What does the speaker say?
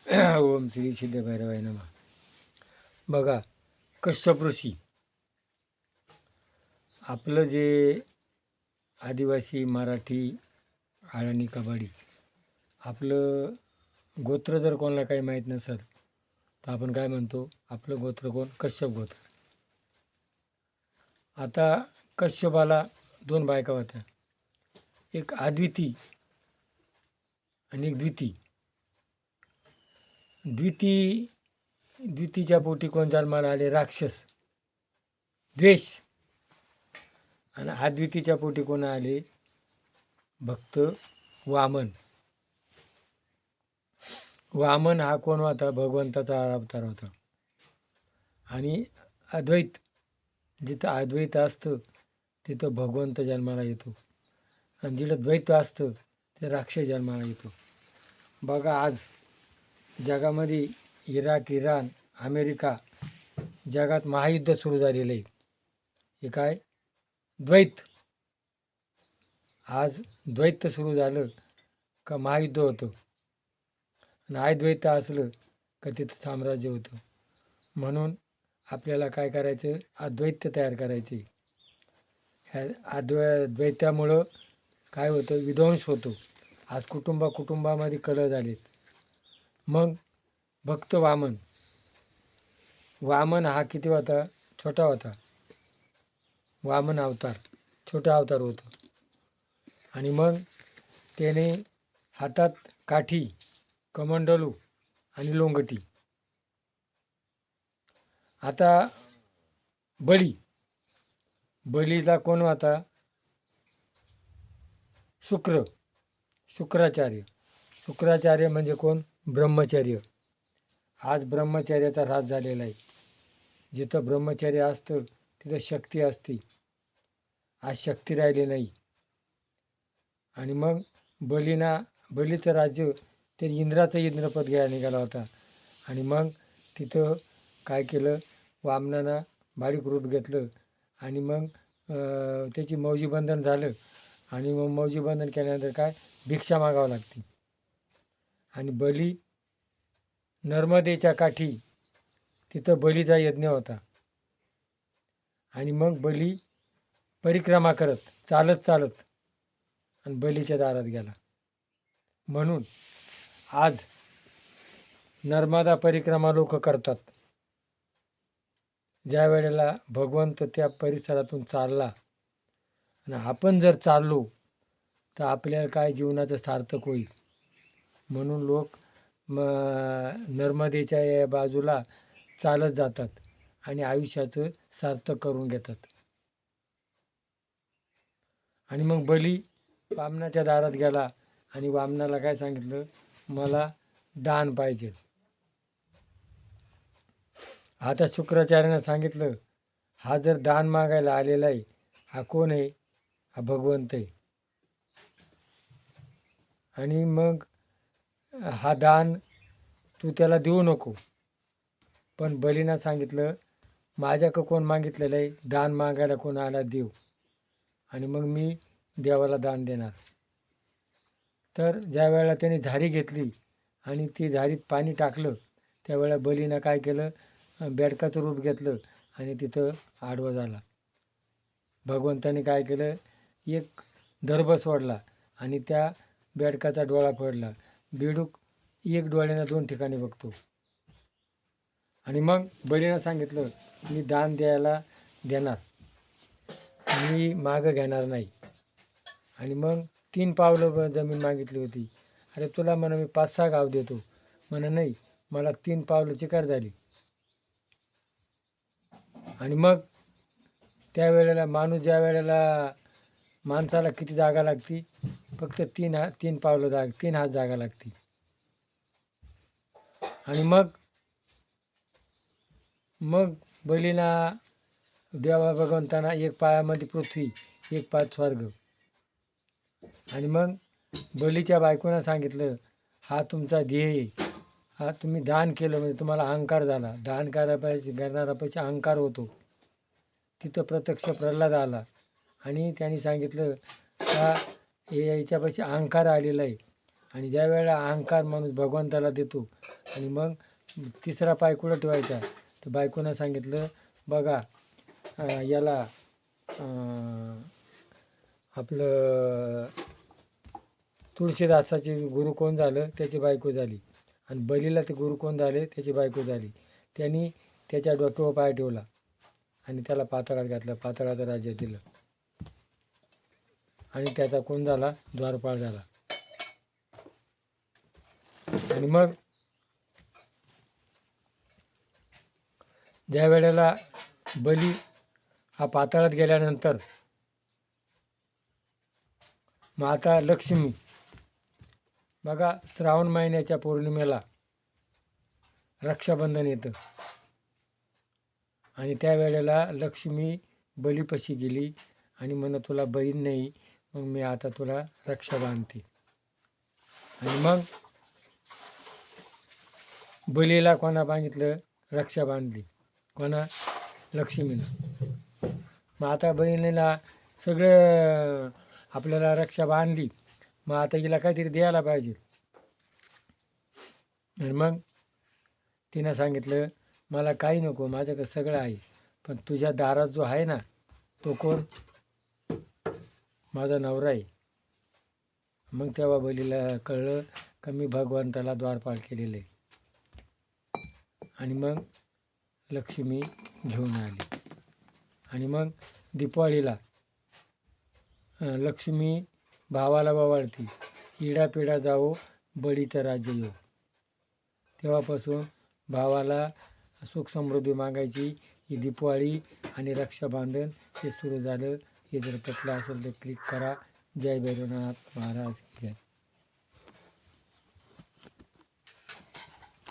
ओम श्री सिद्ध भैरवाय नमः. बघा, कश्यप ऋषी आपलं जे आदिवासी मराठी आळणी कबाडी आपलं गोत्र जर कोणाला काही माहीत नसेल तर आपण काय म्हणतो, आपलं गोत्र कोण? कश्यप गोत्र. आता कश्यपाला 2 बायका होत्या, एक अद्विती आणि एक द्विती. द्वितीच्या पोटी कोण जन्माला आले? राक्षस द्वेष. आणि अद्वितीच्या पोटी कोण आले? भक्त वामन. वामन हा कोण होता? भगवंताचा अवतार होता. आणि अद्वैत, जिथं अद्वैत असतं तिथं भगवंत जन्माला येतो, आणि जिथं द्वैत असतं ते राक्षस जन्माला येतो. बघा, आज जगामध्ये इराक, इराण, अमेरिका, जगात महायुद्ध सुरू झालेलं आहे. हे काय? द्वैत. आज द्वैत सुरू झालं का महायुद्ध होतं, आणि अद्वैत असलं का तिथं साम्राज्य होतं. म्हणून आपल्याला काय करायचं? अद्वैत तयार करायचे. ह्या द्वैतामुळं काय होतं? विध्वंस होतो. आज कुटुंबामध्ये कलह झालेत. मग भक्त वामन, वामन हा किती होता? छोटा होता. वामन अवतार छोटा अवतार होता. आणि मग त्याने हातात काठी, कमंडलू आणि लोंगटी. आता बलीचा कोण होता? शुक्राचार्य म्हणजे कोण? ब्रह्मचर्य. आज ब्रह्मचर्याचा ऱ्हास झालेला आहे. जिथं ब्रह्मचर्य असतं तिथं शक्ती असते. आज शक्ती राहिली नाही. आणि मग बलीचं राज्य ते इंद्राचं इंद्रपद घ्यायला निघाला होता. आणि मग तिथं काय केलं? वामनानं बारीक रूप घेतलं, आणि मग त्याची मौजी बंधन झालं. आणि मग मौजी बंधन केल्यानंतर काय? भिक्षा मागावं लागते. आणि बली नर्मदेच्या काठी तिथं बलीचा यज्ञ होता. आणि मग बली परिक्रमा करत चालत आणि बलीच्या दारात गेला. म्हणून आज नर्मदा परिक्रमा लोक करतात. ज्या वेळेला भगवंत त्या परिसरातून चालला, आणि आपण जर चाललो तर आपल्याला काय जीवनाचं सार्थक होईल. म्हणून लोक नर्मदेच्या या बाजूला चालत जातात आणि आयुष्याचं सार्थक करून घेतात. आणि मग बली वामनाच्या दारात गेला आणि वामनाला काय सांगितलं? मला दान पाहिजे. आता शुक्राचार्यानं सांगितलं, हा जर दान मागायला आलेला आहे, हा कोण आहे? हा भगवंत आहे. आणि मग हा दान तू त्याला देऊ नको. पण बलीनं सांगितलं, माझ्याकडं कोण मागितलेलं आहे? दान मागायला कोण आला देव, आणि मग मी देवाला दान देणार. तर ज्या वेळेला त्याने झारी घेतली आणि ती झारीत पाणी टाकलं, त्यावेळेला बलीनं काय केलं? बेडकाचं रूप घेतलं आणि तिथं आडवं झाला. भगवंताने काय केलं? एक दर्भ सोडला आणि त्या बेडकाचा डोळा पडला. बेडूक एक डोळ्यानं 2 ठिकाणी बघतो. आणि मग बलीनं सांगितलं, मी दान द्यायला देणार, मी मागं घेणार नाही. आणि मग 3 पावलं जमीन मागितली होती. अरे तुला म्हणा मी 5-6 गाव देतो. म्हणा नाही, मला 3 पावलं चिकार झाली. आणि मग त्यावेळेला ज्या वेळेला माणसाला किती जागा लागती? फक्त 3 पावलं 3 हात जागा लागती. आणि मग बलीला देवा भगवंताना एक पायामध्ये पृथ्वी, एक पाय स्वर्ग. आणि मग बलीच्या बायकोनं सांगितलं, हा तुमचा ध्येय, हा तुम्ही दान केलं म्हणजे तुम्हाला अहंकार झाला. दान करणारापाशी अहंकार होतो. तिथं प्रत्यक्ष प्रल्हाद आला आणि त्यांनी सांगितलं का याच्यापाशी अहंकार आलेला आहे, आणि ज्या वेळेला अहंकार माणूस भगवंताला देतो आणि मग तिसरा पाय कुठं ठेवायचा, तर बायकोनं सांगितलं बघा याला आपलं तुळशीदासाचे गुरु कोण झालं, त्याची बायको झाली. आणि बलीला ते गुरु कोण झाले, त्याची बायको झाली. त्यांनी त्याच्या डोक्यावर पाय ठेवला आणि त्याला पाताळात घातलं, पाताळाचं राज्य दिलं. आणि त्याचा कोण झाला, द्वारपाळ झाला. आणि मग ज्या वेळेला बली हा पाताळात गेल्यानंतर माता लक्ष्मी, बघा श्रावण महिन्याच्या पौर्णिमेला रक्षाबंधन येतं आणि त्यावेळेला लक्ष्मी बलीपाशी गेली आणि म्हण तुला बहीण नाही, मग मी आता तुला रक्षा बांधते. आणि मग बलीला कोणा बांधितलं, रक्षा बांधली. कोणा, लक्ष्मीनं. मग आता बहिणीला सगळं आपल्याला रक्षा बांधली, मग आता हिला काहीतरी द्यायला पाहिजे. आणि मग तिनं सांगितलं मला काही नको, माझ्याकडे सगळं आहे, पण तुझ्या दारात जो आहे ना तो कोण, माझा नवरा आहे. मग तेव्हा बलीला कळलं का मी भगवंताला द्वारपाळ केलेलं आहे. आणि मग लक्ष्मी घेऊन आली. आणि मग दिपावळीला लक्ष्मी भावाला ओवाळती, इडा पिढा जाओ बळीचं राज्य येऊ. तेव्हापासून भावाला सुख समृद्धी मागायची ही दिपावळी आणि रक्षाबंधन हे सुरू झालं. हे जर पटलं असेल तर क्लिक करा. जय भैरवनाथ महाराज.